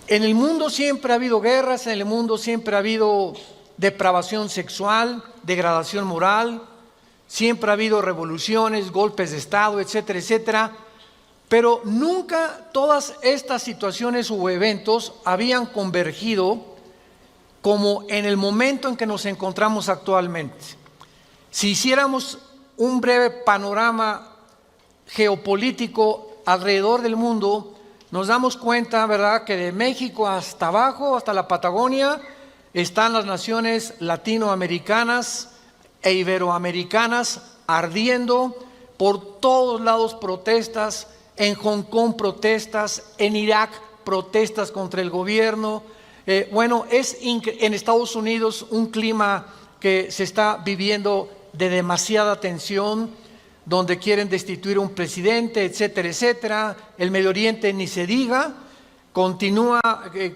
En el mundo siempre ha habido guerras, en el mundo siempre ha habido depravación sexual, degradación moral, siempre ha habido revoluciones, golpes de Estado, etcétera, etcétera. Pero nunca todas estas situaciones u eventos habían convergido como en el momento en que nos encontramos actualmente. Si hiciéramos un breve panorama geopolítico alrededor del mundo, nos damos cuenta, ¿verdad?, que de México hasta abajo, hasta la Patagonia, están las naciones latinoamericanas e iberoamericanas ardiendo, por todos lados protestas, en Hong Kong protestas, en Irak protestas contra el gobierno. Es en Estados Unidos un clima que se está viviendo de demasiada tensión, donde quieren destituir a un presidente, etcétera, etcétera. El Medio Oriente ni se diga, continúa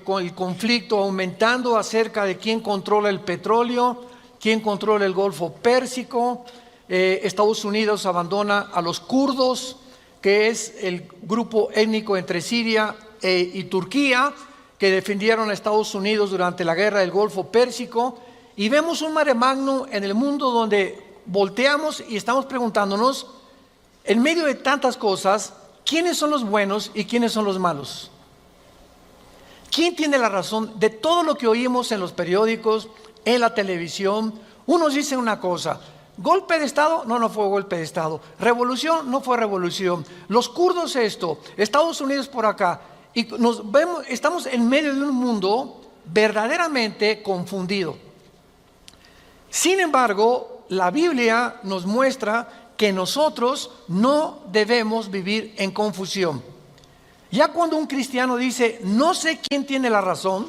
con el conflicto aumentando acerca de quién controla el petróleo, quién controla el Golfo Pérsico. Estados Unidos abandona a los kurdos, que es el grupo étnico entre Siria y Turquía, que defendieron a Estados Unidos durante la guerra del Golfo Pérsico. Y vemos un mare magnum en el mundo donde volteamos y estamos preguntándonos, en medio de tantas cosas, ¿quiénes son los buenos y quiénes son los malos? ¿Quién tiene la razón de todo lo que oímos en los periódicos, en la televisión? Unos dicen una cosa: golpe de Estado, no fue golpe de Estado. Revolución, no fue revolución. Los kurdos esto, Estados Unidos por acá. Y estamos en medio de un mundo verdaderamente confundido. Sin embargo, la Biblia nos muestra que nosotros no debemos vivir en confusión. Ya cuando un cristiano dice, no sé quién tiene la razón,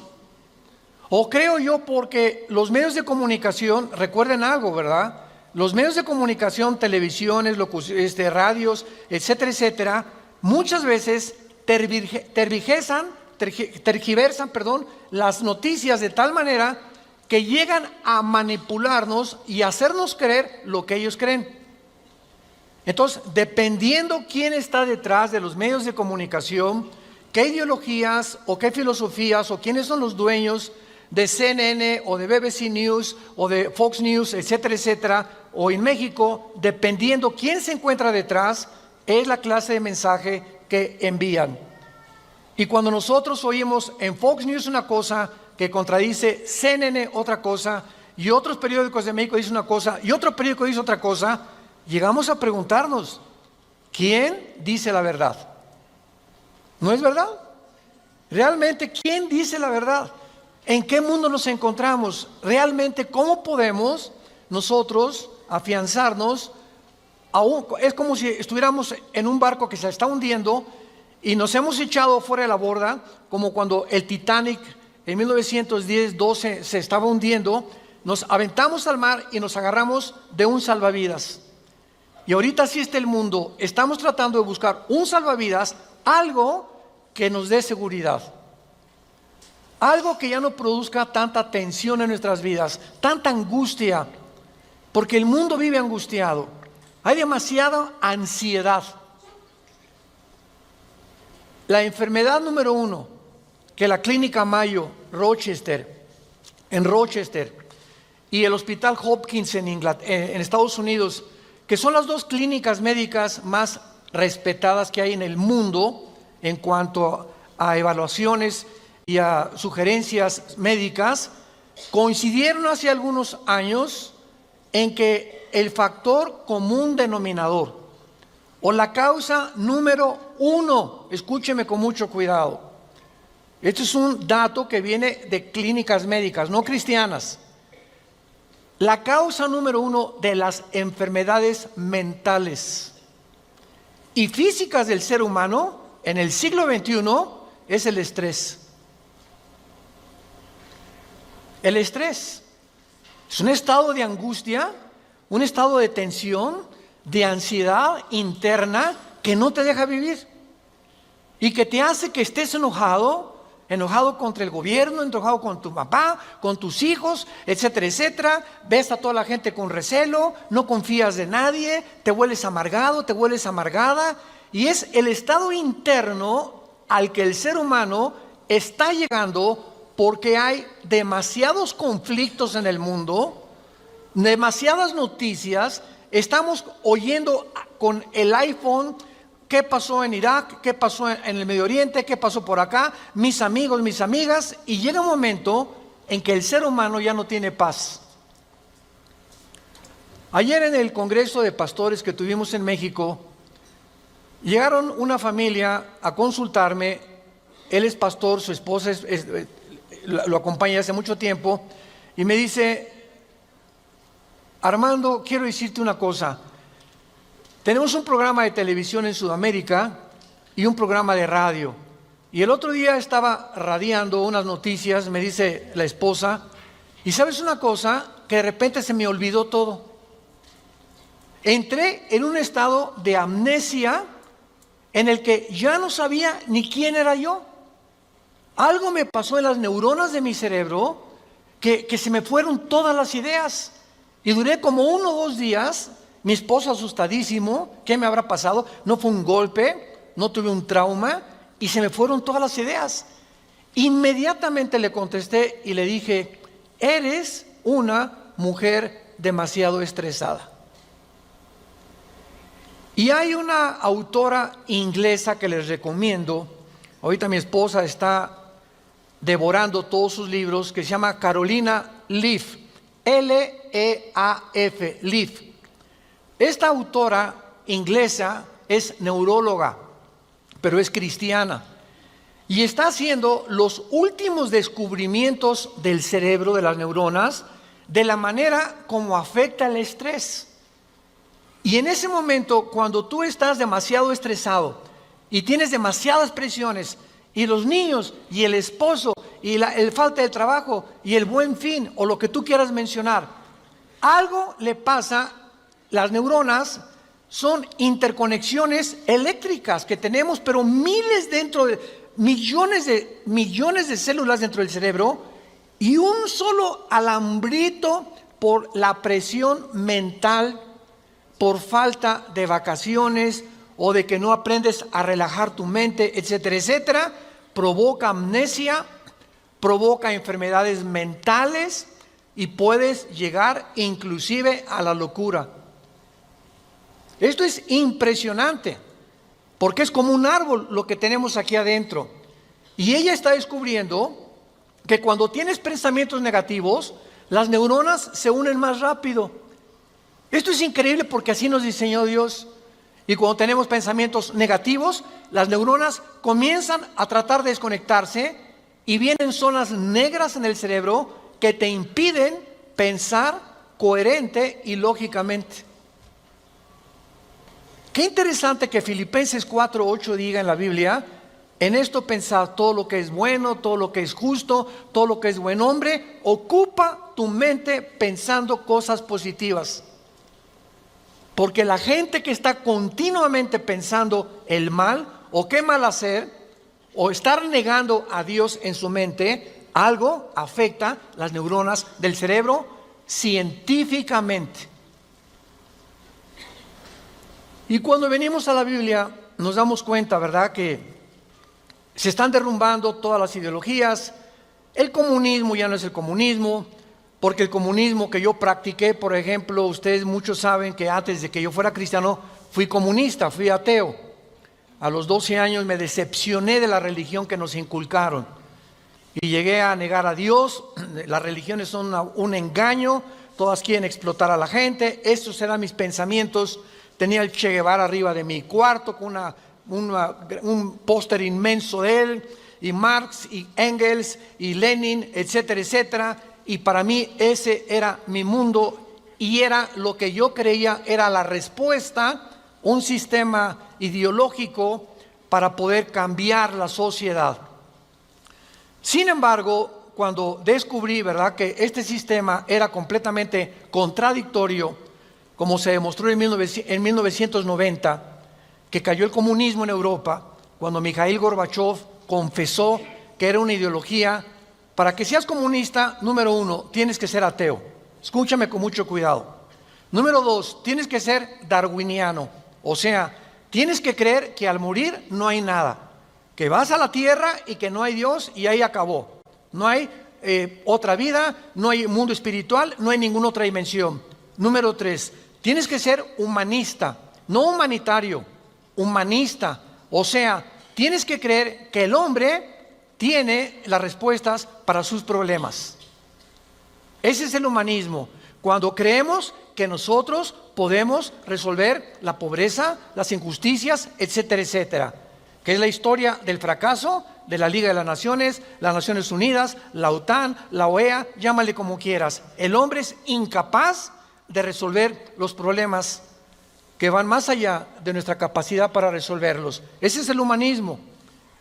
o creo yo porque los medios de comunicación, recuerden algo, ¿verdad? Los medios de comunicación, televisiones, radios, etcétera, etcétera, muchas veces tergiversan, las noticias de tal manera que llegan a manipularnos y hacernos creer lo que ellos creen. Entonces, dependiendo quién está detrás de los medios de comunicación, qué ideologías o qué filosofías o quiénes son los dueños de CNN o de BBC News o de Fox News, etcétera, etcétera, o en México, dependiendo quién se encuentra detrás, es la clase de mensaje que envían. Y cuando nosotros oímos en Fox News una cosa que contradice CNN otra cosa, y otros periódicos de México dicen una cosa, y otro periódico dice otra cosa, llegamos a preguntarnos, ¿quién dice la verdad? ¿No es verdad? Realmente, ¿quién dice la verdad? ¿En qué mundo nos encontramos? Realmente, ¿cómo podemos nosotros afianzarnos? Es como si estuviéramos en un barco que se está hundiendo y nos hemos echado fuera de la borda, como cuando el Titanic en 1910-12 se estaba hundiendo. Nos aventamos al mar y nos agarramos de un salvavidas. Y ahorita así está el mundo. Estamos tratando de buscar un salvavidas, algo que nos dé seguridad. Algo que ya no produzca tanta tensión en nuestras vidas, tanta angustia, porque el mundo vive angustiado. Hay demasiada ansiedad. La enfermedad número 1 que la Clínica Mayo en Rochester y el Hospital Hopkins en Estados Unidos, que son las dos clínicas médicas más respetadas que hay en el mundo en cuanto a evaluaciones y a sugerencias médicas, coincidieron hace algunos años en que el factor común denominador o la causa número 1, escúcheme con mucho cuidado, esto es un dato que viene de clínicas médicas, no cristianas. La causa número 1 de las enfermedades mentales y físicas del ser humano en el siglo XXI es el estrés. El estrés es un estado de angustia, un estado de tensión, de ansiedad interna que no te deja vivir y que te hace que estés enojado contra el gobierno, enojado con tu papá, con tus hijos, etcétera, etcétera. Ves a toda la gente con recelo, no confías de nadie, te vuelves amargado, te vuelves amargada. Y es el estado interno al que el ser humano está llegando porque hay demasiados conflictos en el mundo, demasiadas noticias. Estamos oyendo con el iPhone qué pasó en Irak, qué pasó en el Medio Oriente, qué pasó por acá, mis amigos, mis amigas, y llega un momento en que el ser humano ya no tiene paz. Ayer en el Congreso de Pastores que tuvimos en México, llegaron una familia a consultarme. Él es pastor, su esposa lo acompaña hace mucho tiempo, y me dice: Armando, quiero decirte una cosa. Tenemos un programa de televisión en Sudamérica y un programa de radio. Y el otro día estaba radiando unas noticias, me dice la esposa, y ¿sabes una cosa? Que de repente se me olvidó todo. Entré en un estado de amnesia en el que ya no sabía ni quién era yo. Algo me pasó en las neuronas de mi cerebro que se me fueron todas las ideas. Y duré como 1 o 2 días. Mi esposo asustadísimo, ¿qué me habrá pasado? No fue un golpe, no tuve un trauma, y se me fueron todas las ideas. Inmediatamente le contesté y le dije: eres una mujer demasiado estresada. Y hay una autora inglesa que les recomiendo. Ahorita mi esposa está devorando todos sus libros, que se llama Carolina Leaf, L-E-A-F, Leaf. Esta autora inglesa es neuróloga, pero es cristiana, y está haciendo los últimos descubrimientos del cerebro, de las neuronas, de la manera como afecta el estrés. Y en ese momento, cuando tú estás demasiado estresado y tienes demasiadas presiones, y los niños, y el esposo, y el falta de trabajo, y el buen fin, o lo que tú quieras mencionar, algo le pasa. Las neuronas son interconexiones eléctricas que tenemos, pero millones de células dentro del cerebro, y un solo alambrito por la presión mental, por falta de vacaciones o de que no aprendes a relajar tu mente, etcétera, etcétera, provoca amnesia, provoca enfermedades mentales y puedes llegar inclusive a la locura. Esto es impresionante, porque es como un árbol lo que tenemos aquí adentro. Y ella está descubriendo que cuando tienes pensamientos negativos, las neuronas se unen más rápido. Esto es increíble porque así nos diseñó Dios. Y cuando tenemos pensamientos negativos, las neuronas comienzan a tratar de desconectarse y vienen zonas negras en el cerebro que te impiden pensar coherente y lógicamente. Qué interesante que Filipenses 4:8 diga en la Biblia: en esto pensad, todo lo que es bueno, todo lo que es justo, todo lo que es buen hombre, ocupa tu mente pensando cosas positivas. Porque la gente que está continuamente pensando el mal, o qué mal hacer, o estar negando a Dios en su mente, algo afecta las neuronas del cerebro científicamente. Y cuando venimos a la Biblia nos damos cuenta, ¿verdad?, que se están derrumbando todas las ideologías. El comunismo ya no es el comunismo, porque el comunismo que yo practiqué, por ejemplo, ustedes muchos saben que antes de que yo fuera cristiano fui comunista, fui ateo. A los 12 años me decepcioné de la religión que nos inculcaron y llegué a negar a Dios. Las religiones son un engaño, todas quieren explotar a la gente. Estos eran mis pensamientos. Tenía el Che Guevara arriba de mi cuarto con un póster inmenso de él, y Marx y Engels y Lenin, etcétera, etcétera. Y para mí ese era mi mundo y era lo que yo creía era la respuesta, un sistema ideológico para poder cambiar la sociedad. Sin embargo, cuando descubrí, ¿verdad?, que este sistema era completamente contradictorio, como se demostró en 1990, que cayó el comunismo en Europa, cuando Mikhail Gorbachev confesó que era una ideología. Para que seas comunista, número 1, tienes que ser ateo. Escúchame con mucho cuidado. Número 2, tienes que ser darwiniano. O sea, tienes que creer que al morir no hay nada, que vas a la tierra y que no hay Dios y ahí acabó. No hay otra vida, no hay mundo espiritual, no hay ninguna otra dimensión. Número 3, tienes que ser humanista, no humanitario, humanista. O sea, tienes que creer que el hombre tiene las respuestas para sus problemas. Ese es el humanismo. Cuando creemos que nosotros podemos resolver la pobreza, las injusticias, etcétera, etcétera. Que es la historia del fracaso de la Liga de las Naciones Unidas, la OTAN, la OEA, llámale como quieras. El hombre es incapaz de resolver los problemas que van más allá de nuestra capacidad para resolverlos. Ese es el humanismo.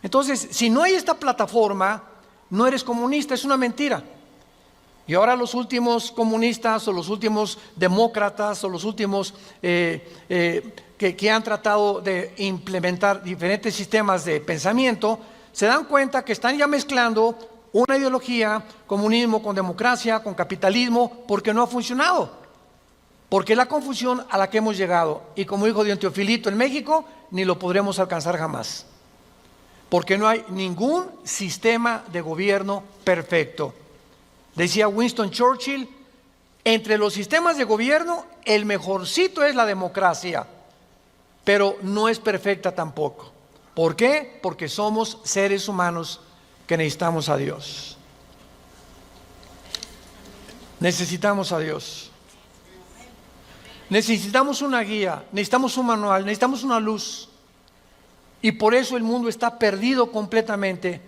Entonces, si no hay esta plataforma, no eres comunista, es una mentira. Y ahora los últimos comunistas o los últimos demócratas o los últimos que han tratado de implementar diferentes sistemas de pensamiento, se dan cuenta que están ya mezclando una ideología, comunismo con democracia, con capitalismo, porque no ha funcionado. Porque es la confusión a la que hemos llegado. Y como dijo Don Teofilito en México, ni lo podremos alcanzar jamás. Porque no hay ningún sistema de gobierno perfecto. Decía Winston Churchill, entre los sistemas de gobierno, el mejorcito es la democracia, pero no es perfecta tampoco. ¿Por qué? Porque somos seres humanos que necesitamos a Dios. Necesitamos a Dios. Necesitamos una guía, necesitamos un manual, necesitamos una luz. Y por eso el mundo está perdido completamente.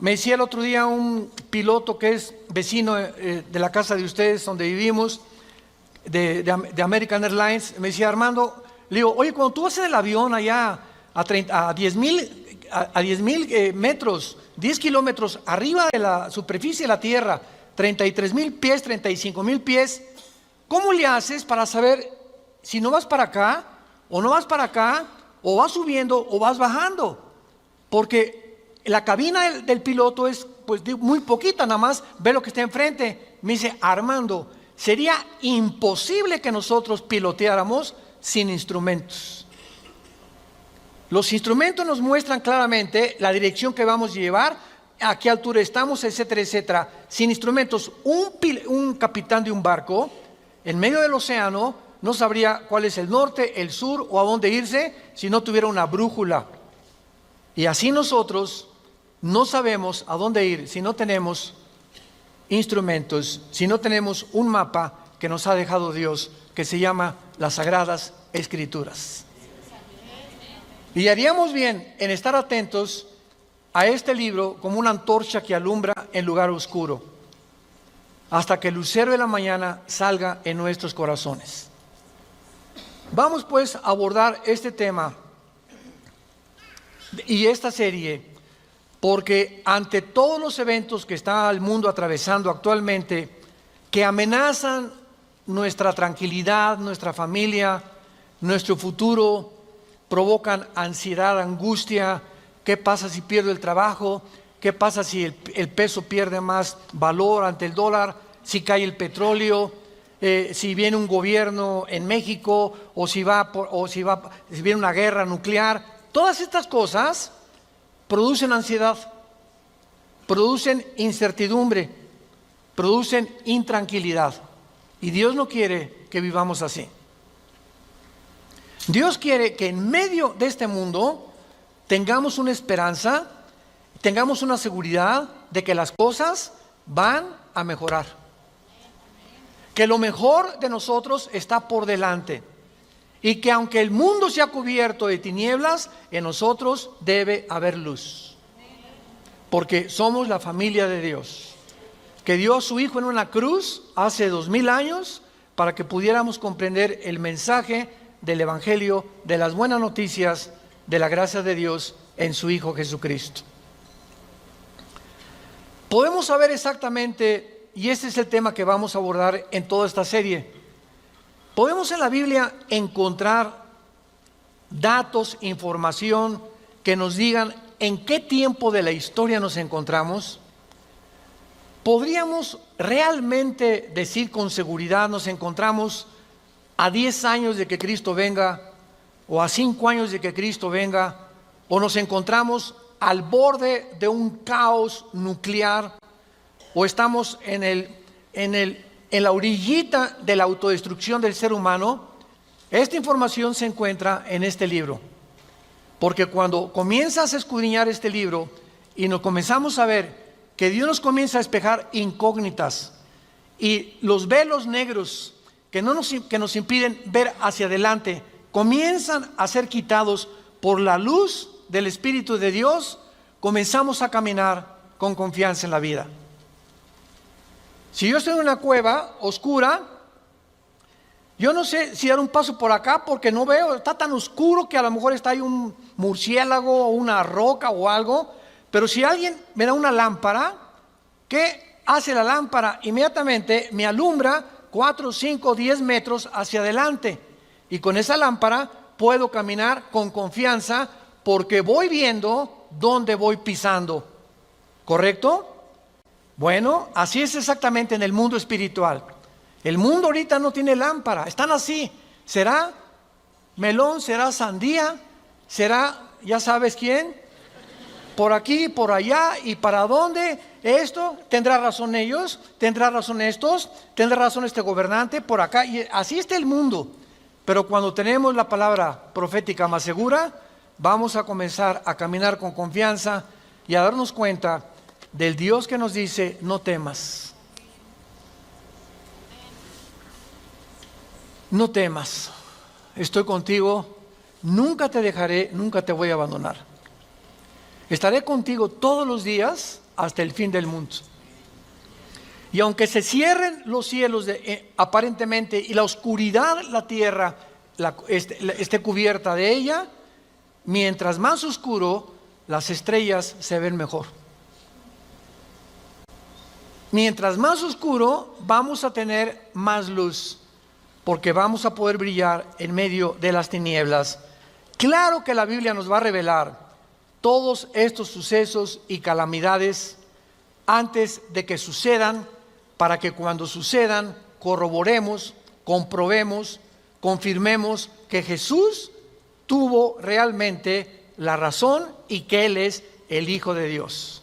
Me decía el otro día un piloto que es vecino de la casa de ustedes, donde vivimos, de American Airlines. Me decía, Armando, le digo, oye, cuando tú vas en el avión allá a 10,000 metros, 10 kilómetros arriba de la superficie de la Tierra, 33,000 pies, 35,000 pies, ¿cómo le haces para saber si no vas para acá o no vas para acá, o vas subiendo o vas bajando? Porque la cabina del piloto es pues muy poquita, nada más ve lo que está enfrente. Me dice, Armando, sería imposible que nosotros piloteáramos sin instrumentos. Los instrumentos nos muestran claramente la dirección que vamos a llevar, a qué altura estamos, etcétera, etcétera. Sin instrumentos, un capitán de un barco en medio del océano no sabría cuál es el norte, el sur o a dónde irse si no tuviera una brújula. Y así nosotros no sabemos a dónde ir si no tenemos instrumentos, si no tenemos un mapa que nos ha dejado Dios, que se llama las Sagradas Escrituras. Y haríamos bien en estar atentos a este libro como una antorcha que alumbra en lugar oscuro, hasta que el lucero de la mañana salga en nuestros corazones. Vamos pues a abordar este tema y esta serie, porque ante todos los eventos que está el mundo atravesando actualmente, que amenazan nuestra tranquilidad, nuestra familia, nuestro futuro, provocan ansiedad, angustia. ¿Qué pasa si pierdo el trabajo? ¿Qué pasa si el peso pierde más valor ante el dólar? Si cae el petróleo, si viene un gobierno en México, o si viene una guerra nuclear. Todas estas cosas producen ansiedad, producen incertidumbre, producen intranquilidad. Y Dios no quiere que vivamos así. Dios quiere que en medio de este mundo tengamos una esperanza, tengamos una seguridad de que las cosas van a mejorar. Que lo mejor de nosotros está por delante. Y que aunque el mundo sea cubierto de tinieblas, en nosotros debe haber luz. Porque somos la familia de Dios, que dio a su Hijo en una cruz hace 2000 años para que pudiéramos comprender el mensaje del Evangelio, de las buenas noticias, de la gracia de Dios en su Hijo Jesucristo. Podemos saber exactamente, y este es el tema que vamos a abordar en toda esta serie, podemos en la Biblia encontrar datos, información que nos digan en qué tiempo de la historia nos encontramos. ¿Podríamos realmente decir con seguridad nos encontramos a 10 años de que Cristo venga, o a 5 años de que Cristo venga, o nos encontramos al borde de un caos nuclear o estamos en la orillita de la autodestrucción del ser humano, esta información se encuentra en este libro. Porque cuando comienzas a escudriñar este libro y nos comenzamos a ver que Dios nos comienza a despejar incógnitas y los velos negros que nos impiden ver hacia adelante comienzan a ser quitados por la luz del Espíritu de Dios, comenzamos a caminar con confianza en la vida. Si yo estoy en una cueva oscura, yo no sé si dar un paso por acá porque no veo, está tan oscuro que a lo mejor está ahí un murciélago o una roca o algo, pero si alguien me da una lámpara, ¿qué hace la lámpara? Inmediatamente me alumbra 4, 5, 10 metros hacia adelante y con esa lámpara puedo caminar con confianza porque voy viendo dónde voy pisando, ¿correcto? Bueno, así es exactamente en el mundo espiritual. El mundo ahorita no tiene lámpara, están así. ¿Será melón? ¿Será sandía? ¿Será, ya sabes quién? Por aquí, por allá, ¿y para dónde? Esto, ¿tendrá razón ellos? ¿Tendrá razón estos? ¿Tendrá razón este gobernante? Por acá, y así está el mundo. Pero cuando tenemos la palabra profética más segura, vamos a comenzar a caminar con confianza y a darnos cuenta del Dios que nos dice, no temas. No temas, estoy contigo, nunca te dejaré, nunca te voy a abandonar. Estaré contigo todos los días hasta el fin del mundo. Y aunque se cierren los cielos aparentemente y la oscuridad, la tierra esté cubierta de ella, mientras más oscuro, las estrellas se ven mejor. Mientras más oscuro, vamos a tener más luz, porque vamos a poder brillar en medio de las tinieblas. Claro que la Biblia nos va a revelar todos estos sucesos y calamidades antes de que sucedan, para que cuando sucedan corroboremos, comprobemos, confirmemos que Jesús tuvo realmente la razón y que Él es el Hijo de Dios.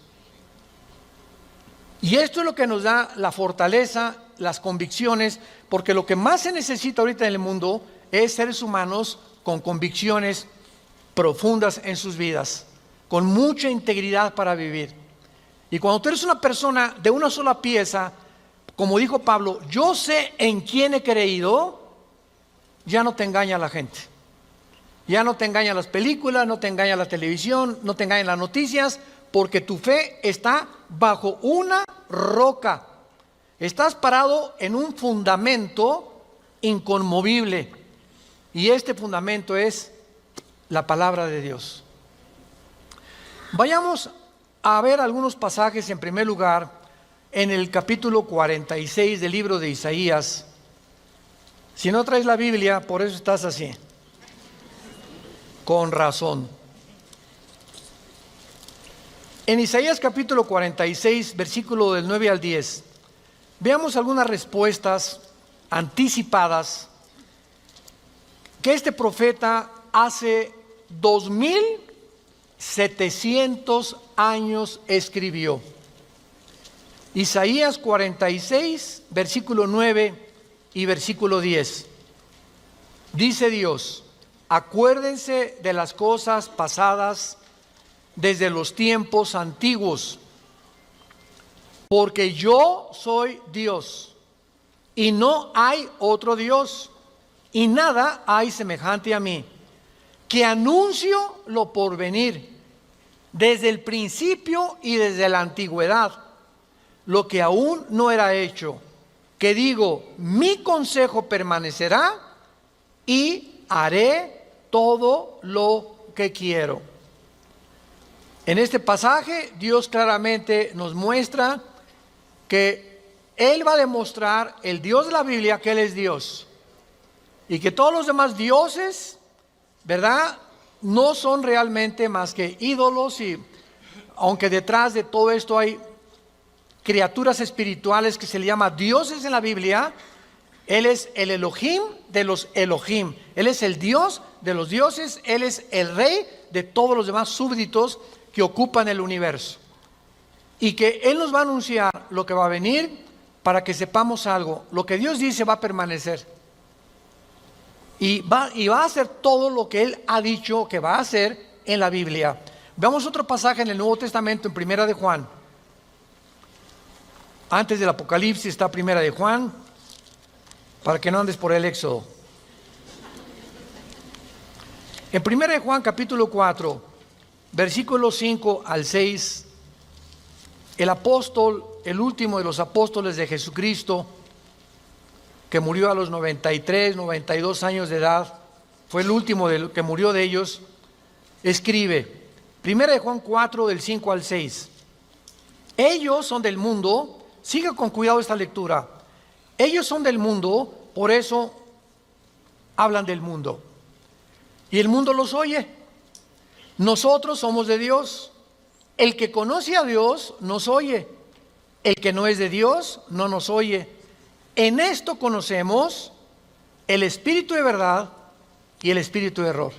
Y esto es lo que nos da la fortaleza, las convicciones, porque lo que más se necesita ahorita en el mundo es seres humanos con convicciones profundas en sus vidas, con mucha integridad para vivir. Y cuando tú eres una persona de una sola pieza, como dijo Pablo, yo sé en quién he creído, ya no te engaña la gente. Ya no te engañan las películas, no te engaña la televisión, no te engañan las noticias, porque tu fe está bajo una roca. Estás parado en un fundamento inconmovible. Y este fundamento es la palabra de Dios. Vayamos a ver algunos pasajes. En primer lugar, en el capítulo 46 del libro de Isaías. Si no traes la Biblia, por eso estás así. Con razón. En Isaías capítulo 46, versículo del 9 al 10, veamos algunas respuestas anticipadas que este profeta hace 2700 años escribió. Isaías 46, versículo 9 y versículo 10. Dice Dios: acuérdense de las cosas pasadas desde los tiempos antiguos, porque yo soy Dios y no hay otro Dios, y nada hay semejante a mí, que anuncio lo porvenir desde el principio y desde la antigüedad, lo que aún no era hecho, que digo, mi consejo permanecerá y haré todo lo que quiero. En este pasaje, Dios claramente nos muestra que Él va a demostrar, el Dios de la Biblia, que Él es Dios. Y que todos los demás dioses, ¿verdad?, no son realmente más que ídolos. Y aunque detrás de todo esto hay criaturas espirituales que se le llama dioses en la Biblia, Él es el Elohim de los Elohim. Él es el Dios de los dioses. Él es el rey de todos los demás súbditos que ocupan el universo. Y que Él nos va a anunciar lo que va a venir para que sepamos algo. Lo que Dios dice va a permanecer. Y va a hacer todo lo que Él ha dicho que va a hacer en la Biblia. Veamos otro pasaje en el Nuevo Testamento, en Primera de Juan. Antes del Apocalipsis está Primera de Juan, para que no andes por el Éxodo. En Primera de Juan, capítulo 4, versículos 5 al 6, el apóstol, el último de los apóstoles de Jesucristo, que murió a los 93, 92 años de edad, fue el último que murió de ellos, escribe, Primera de Juan 4, del 5 al 6, ellos son del mundo. Siga con cuidado esta lectura. Ellos son del mundo, por eso hablan del mundo. Y el mundo los oye. Nosotros somos de Dios. El que conoce a Dios nos oye. El que no es de Dios no nos oye. En esto conocemos el espíritu de verdad y el espíritu de error.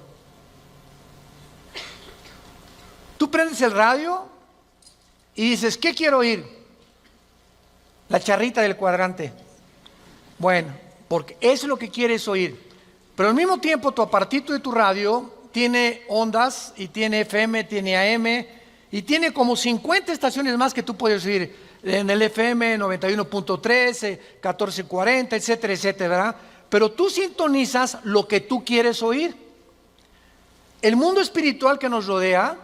Tú prendes el radio y dices, ¿qué quiero oír? La charrita del cuadrante. Bueno, porque eso es lo que quieres oír. Pero al mismo tiempo tu aparatito de tu radio tiene ondas y tiene FM, tiene AM y tiene como 50 estaciones más que tú puedes oír en el FM 91.3, 1440, etcétera, etcétera, ¿verdad? Pero tú sintonizas lo que tú quieres oír. El mundo espiritual que nos rodea,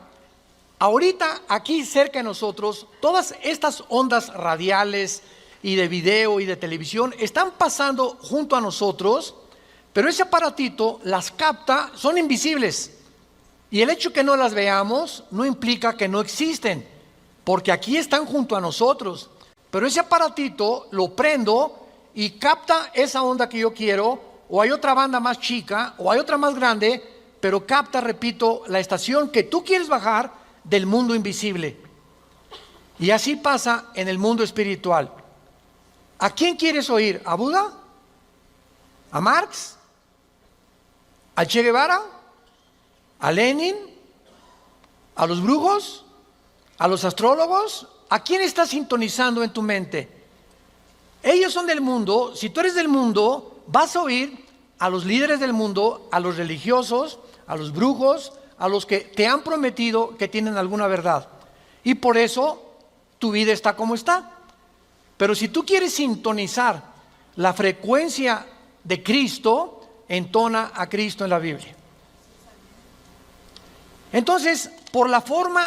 ahorita aquí cerca de nosotros, todas estas ondas radiales y de video y de televisión están pasando junto a nosotros, pero ese aparatito las capta, son invisibles. Y el hecho que no las veamos no implica que no existen, porque aquí están junto a nosotros. Pero ese aparatito lo prendo y capta esa onda que yo quiero, o hay otra banda más chica, o hay otra más grande, pero capta, repito, la estación que tú quieres bajar del mundo invisible. Y así pasa en el mundo espiritual. ¿A quién quieres oír? ¿A Buda? ¿A Marx? ¿A Che Guevara? ¿A Lenin? ¿A los brujos? ¿A los astrólogos? ¿A quién estás sintonizando en tu mente? Ellos son del mundo. Si tú eres del mundo, vas a oír a los líderes del mundo, a los religiosos, a los brujos, a los que te han prometido que tienen alguna verdad. Y por eso tu vida está como está. Pero si tú quieres sintonizar la frecuencia de Cristo, entona a Cristo en la Biblia. Entonces, por la forma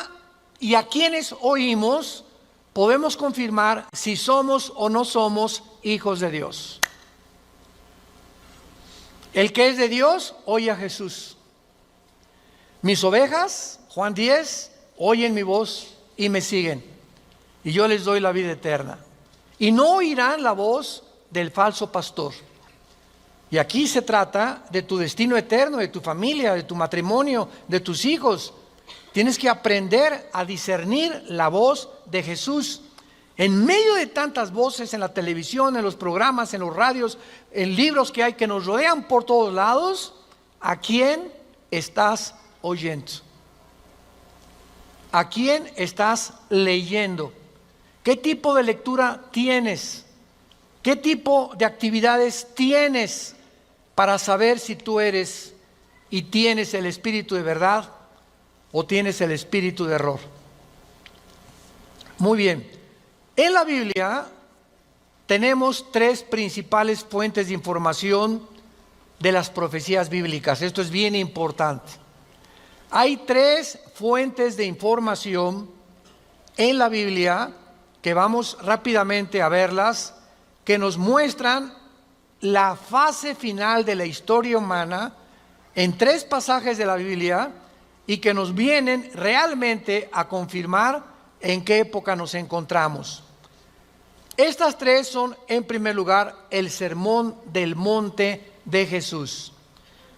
y a quienes oímos, podemos confirmar si somos o no somos hijos de Dios. El que es de Dios, oye a Jesús. Mis ovejas, Juan 10, oyen mi voz y me siguen. Y yo les doy la vida eterna. Y no oirán la voz del falso pastor. Y aquí se trata de tu destino eterno, de tu familia, de tu matrimonio, de tus hijos. Tienes que aprender a discernir la voz de Jesús. En medio de tantas voces en la televisión, en los programas, en los radios, en libros que hay que nos rodean por todos lados, ¿a quién estás oyendo? ¿A quién estás leyendo? ¿Qué tipo de lectura tienes? ¿Qué tipo de actividades tienes para saber si tú eres y tienes el espíritu de verdad o tienes el espíritu de error? Muy bien. En la Biblia tenemos tres principales fuentes de información de las profecías bíblicas. Esto es bien importante. Hay tres fuentes de información en la Biblia que vamos rápidamente a verlas, que nos muestran la fase final de la historia humana en tres pasajes de la Biblia y que nos vienen realmente a confirmar en qué época nos encontramos. Estas tres son, en primer lugar, el Sermón del Monte de Jesús,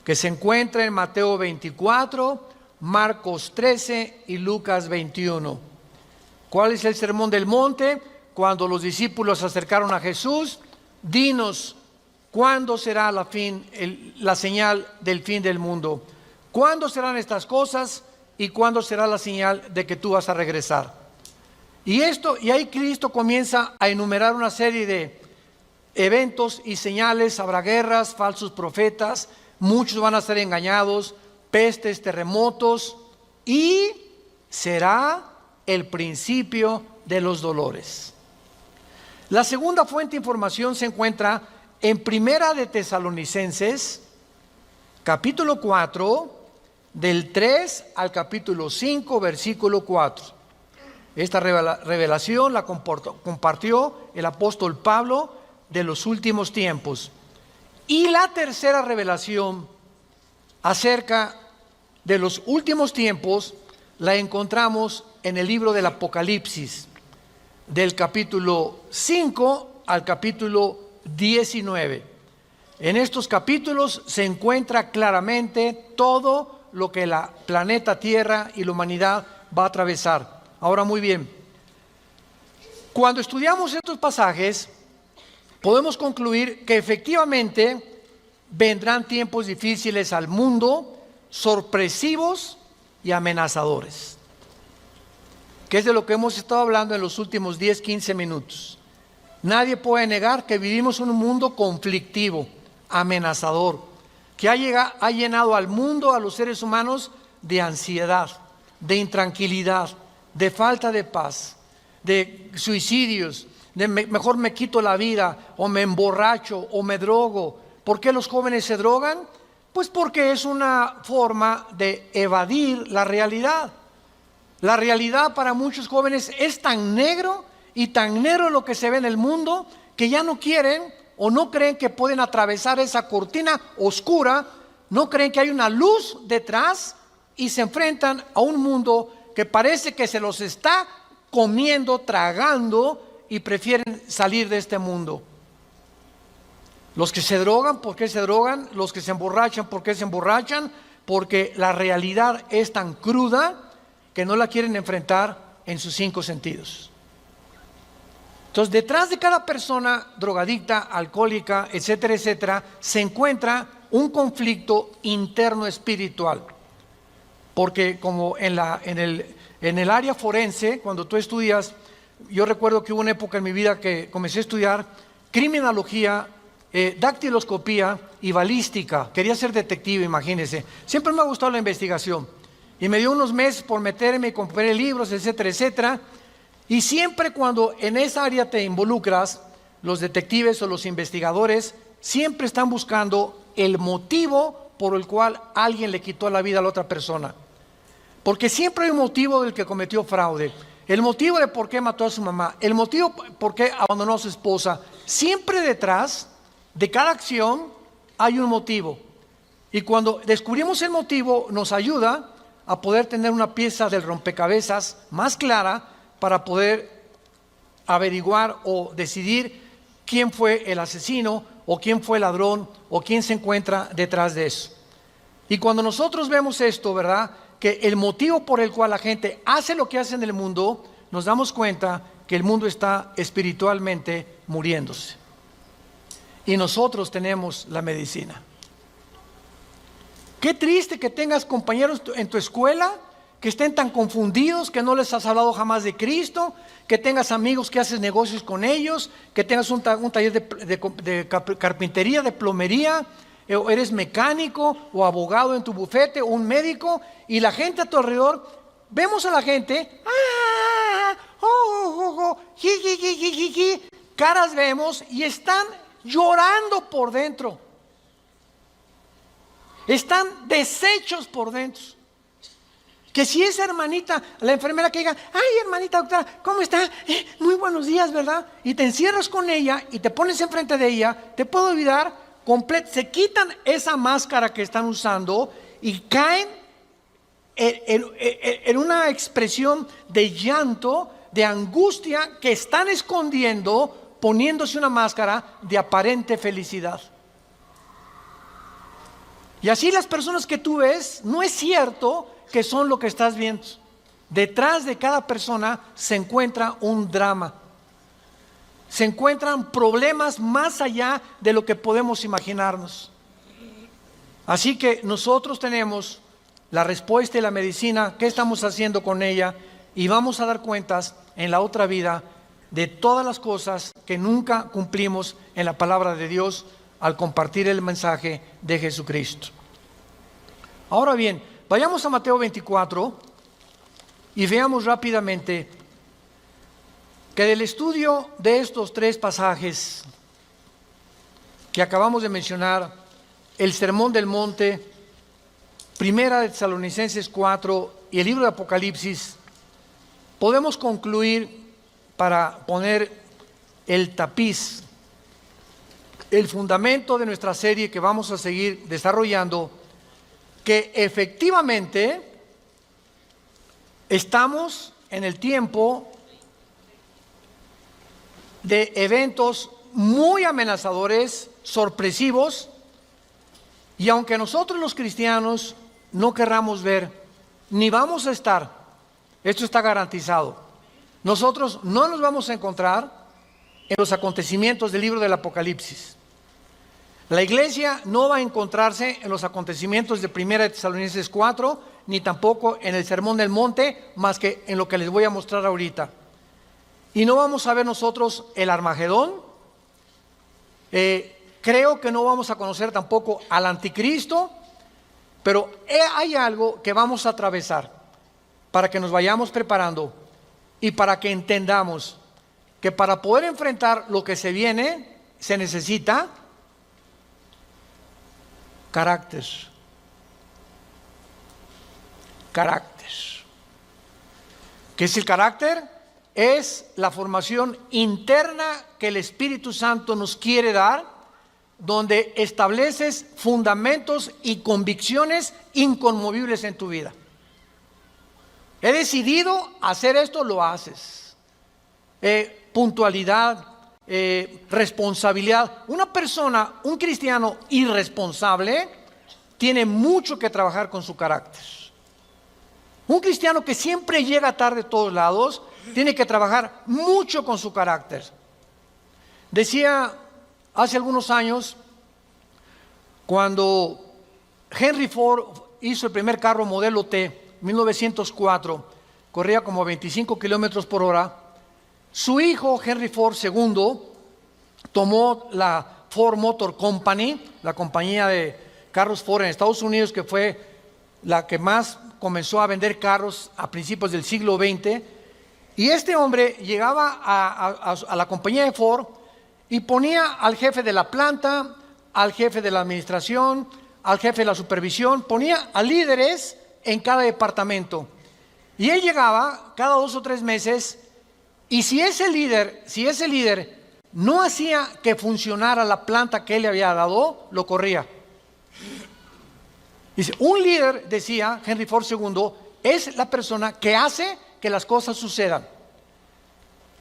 que se encuentra en Mateo 24, Marcos 13 y Lucas 21. ¿Cuál es el Sermón del Monte? Cuando los discípulos se acercaron a Jesús, dinos, ¿cuándo será la señal del fin del mundo? ¿Cuándo serán estas cosas y cuándo será la señal de que tú vas a regresar. Y ahí Cristo comienza a enumerar una serie de eventos y señales. Habrá guerras, falsos profetas, muchos van a ser engañados, pestes, terremotos, y será el principio de los dolores. La segunda fuente de información se encuentra en Primera de Tesalonicenses, capítulo 4, del 3 al capítulo 5, versículo 4. Esta revelación la compartió el apóstol Pablo de los últimos tiempos. Y la tercera revelación acerca de los últimos tiempos la encontramos en el libro del Apocalipsis, del capítulo 5 al capítulo 19. En estos capítulos se encuentra claramente todo lo que la planeta Tierra y la humanidad va a atravesar. Ahora, muy bien, cuando estudiamos estos pasajes, podemos concluir que efectivamente vendrán tiempos difíciles al mundo, sorpresivos y amenazadores, que es de lo que hemos estado hablando en los últimos 10-15 minutos. Nadie puede negar que vivimos en un mundo conflictivo, amenazador, que ha llenado al mundo, a los seres humanos, de ansiedad, de intranquilidad, de falta de paz, de suicidios, de mejor me quito la vida, o me emborracho, o me drogo. ¿Por qué los jóvenes se drogan? Pues porque es una forma de evadir la realidad. La realidad para muchos jóvenes es tan negro y tan negro lo que se ve en el mundo, que ya no quieren o no creen que pueden atravesar esa cortina oscura, no creen que hay una luz detrás, y se enfrentan a un mundo que parece que se los está comiendo, tragando, y prefieren salir de este mundo. Los que se drogan, ¿por qué se drogan? Los que se emborrachan, ¿por qué se emborrachan? Porque la realidad es tan cruda que no la quieren enfrentar en sus 5 sentidos. Entonces, detrás de cada persona drogadicta, alcohólica, etcétera, etcétera, se encuentra un conflicto interno espiritual. Porque como en el área forense, cuando tú estudias, yo recuerdo que hubo una época en mi vida que comencé a estudiar criminología, dactiloscopía y balística. Quería ser detective, imagínense. Siempre me ha gustado la investigación. Y me dio unos meses por meterme y compré libros, etcétera, etcétera. Y siempre cuando en esa área te involucras, los detectives o los investigadores siempre están buscando el motivo por el cual alguien le quitó la vida a la otra persona. Porque siempre hay un motivo del que cometió fraude, el motivo de por qué mató a su mamá, el motivo por qué abandonó a su esposa. Siempre detrás de cada acción hay un motivo. Y cuando descubrimos el motivo, nos ayuda a poder tener una pieza del rompecabezas más clara para poder averiguar o decidir quién fue el asesino, o quién fue el ladrón, o quién se encuentra detrás de eso. Y cuando nosotros vemos esto, ¿verdad?, que el motivo por el cual la gente hace lo que hace en el mundo, nos damos cuenta que el mundo está espiritualmente muriéndose. Y nosotros tenemos la medicina. Qué triste que tengas compañeros en tu escuela que estén tan confundidos, que no les has hablado jamás de Cristo, que tengas amigos que haces negocios con ellos, que tengas un taller de carpintería, de plomería, o eres mecánico o abogado en tu bufete, o un médico, y la gente a tu alrededor, vemos a la gente, caras vemos, y están llorando por dentro, están deshechos por dentro. Que si esa hermanita, la enfermera, que diga, ay, hermanita doctora, ¿cómo está? Muy buenos días, ¿verdad? Y te encierras con ella y te pones enfrente de ella, te puede olvidar se quitan esa máscara que están usando y caen en una expresión de llanto, de angustia, que están escondiendo, poniéndose una máscara de aparente felicidad. Y así las personas que tú ves, no es cierto que son lo que estás viendo. Detrás de cada persona se encuentra un drama. Se encuentran problemas más allá de lo que podemos imaginarnos. Así que nosotros tenemos la respuesta y la medicina, qué estamos haciendo con ella, y vamos a dar cuentas en la otra vida de todas las cosas que nunca cumplimos en la palabra de Dios al compartir el mensaje de Jesucristo. Ahora bien, vayamos a Mateo 24 y veamos rápidamente que del estudio de estos tres pasajes que acabamos de mencionar, el Sermón del Monte, Primera de Tesalonicenses 4 y el libro de Apocalipsis, podemos concluir, para poner el tapiz, el fundamento de nuestra serie que vamos a seguir desarrollando, que efectivamente estamos en el tiempo de eventos muy amenazadores, sorpresivos, y aunque nosotros los cristianos no querramos ver, ni vamos a estar, esto está garantizado, nosotros no nos vamos a encontrar en los acontecimientos del libro del Apocalipsis. La iglesia no va a encontrarse en los acontecimientos de Primera de Tesalonicenses 4, ni tampoco en el Sermón del Monte, más que en lo que les voy a mostrar ahorita. Y no vamos a ver nosotros el Armagedón. Creo que no vamos a conocer tampoco al Anticristo, pero hay algo que vamos a atravesar para que nos vayamos preparando y para que entendamos que para poder enfrentar lo que se viene se necesita carácter. Carácter. ¿Qué es el carácter? Es la formación interna que el Espíritu Santo nos quiere dar, donde estableces fundamentos y convicciones inconmovibles en tu vida. He decidido hacer esto, lo haces. Puntualidad, responsabilidad. Una persona, un cristiano irresponsable, tiene mucho que trabajar con su carácter. Un cristiano que siempre llega tarde a todos lados, tiene que trabajar mucho con su carácter. Decía hace algunos años, cuando Henry Ford hizo el primer carro modelo T, 1904, corría como 25 kilómetros por hora. Su hijo Henry Ford II tomó la Ford Motor Company, la compañía de carros Ford en Estados Unidos, que fue la que más comenzó a vender carros a principios del siglo XX. Y este hombre llegaba a la compañía de Ford y ponía al jefe de la planta, al jefe de la administración, al jefe de la supervisión, ponía a líderes en cada departamento. Y él llegaba cada 2 o 3 meses, y si ese líder no hacía que funcionara la planta que él le había dado, lo corría. Dice, un líder, decía Henry Ford II, es la persona que hace que las cosas sucedan.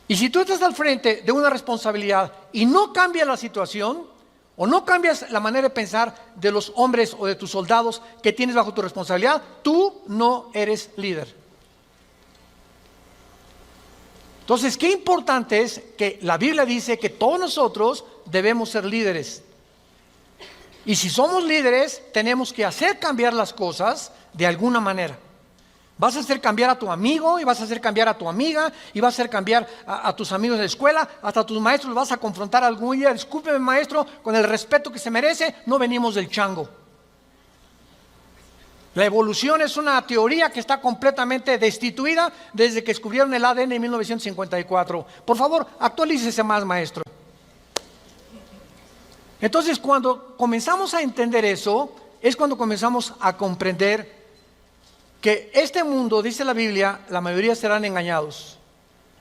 Y si tú estás al frente de una responsabilidad y no cambias la situación, o no cambias la manera de pensar de los hombres o de tus soldados que tienes bajo tu responsabilidad, tú no eres líder. Entonces, qué importante es que la Biblia dice que todos nosotros debemos ser líderes. Y si somos líderes, tenemos que hacer cambiar las cosas de alguna manera. Vas a hacer cambiar a tu amigo, y vas a hacer cambiar a tu amiga, y vas a hacer cambiar a tus amigos de la escuela, hasta a tus maestros los vas a confrontar algún día. Discúlpeme, maestro, con el respeto que se merece, no venimos del chango. La evolución es una teoría que está completamente destituida desde que descubrieron el ADN en 1954. Por favor, actualícese más, maestro. Entonces, cuando comenzamos a entender eso, es cuando comenzamos a comprender que este mundo, dice la Biblia, la mayoría serán engañados.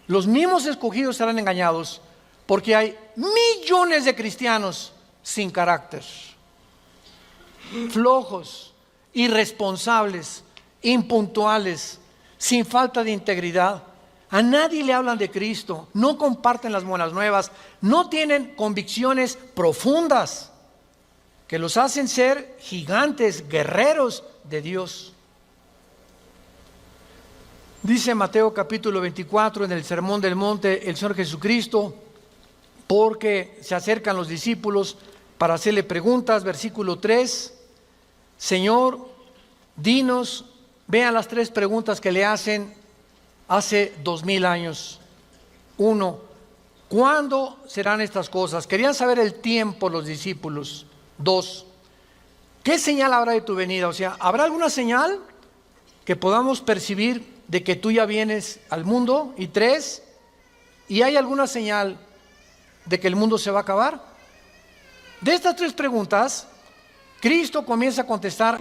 Los mismos escogidos serán engañados, porque hay millones de cristianos sin carácter, flojos, irresponsables, impuntuales, sin falta de integridad. A nadie le hablan de Cristo, no comparten las buenas nuevas, no tienen convicciones profundas que los hacen ser gigantes, guerreros de Dios. Dice Mateo capítulo 24 en el Sermón del Monte el Señor Jesucristo, porque se acercan los discípulos para hacerle preguntas, versículo 3, Señor, dinos, vean las 3 preguntas que le hacen hace 2000 años. 1, ¿cuándo serán estas cosas? Querían saber el tiempo los discípulos. 2, ¿qué señal habrá de tu venida? O sea, ¿habrá alguna señal que podamos percibir de que tú ya vienes al mundo? Y 3, ¿y hay alguna señal de que el mundo se va a acabar? De estas 3 preguntas, Cristo comienza a contestar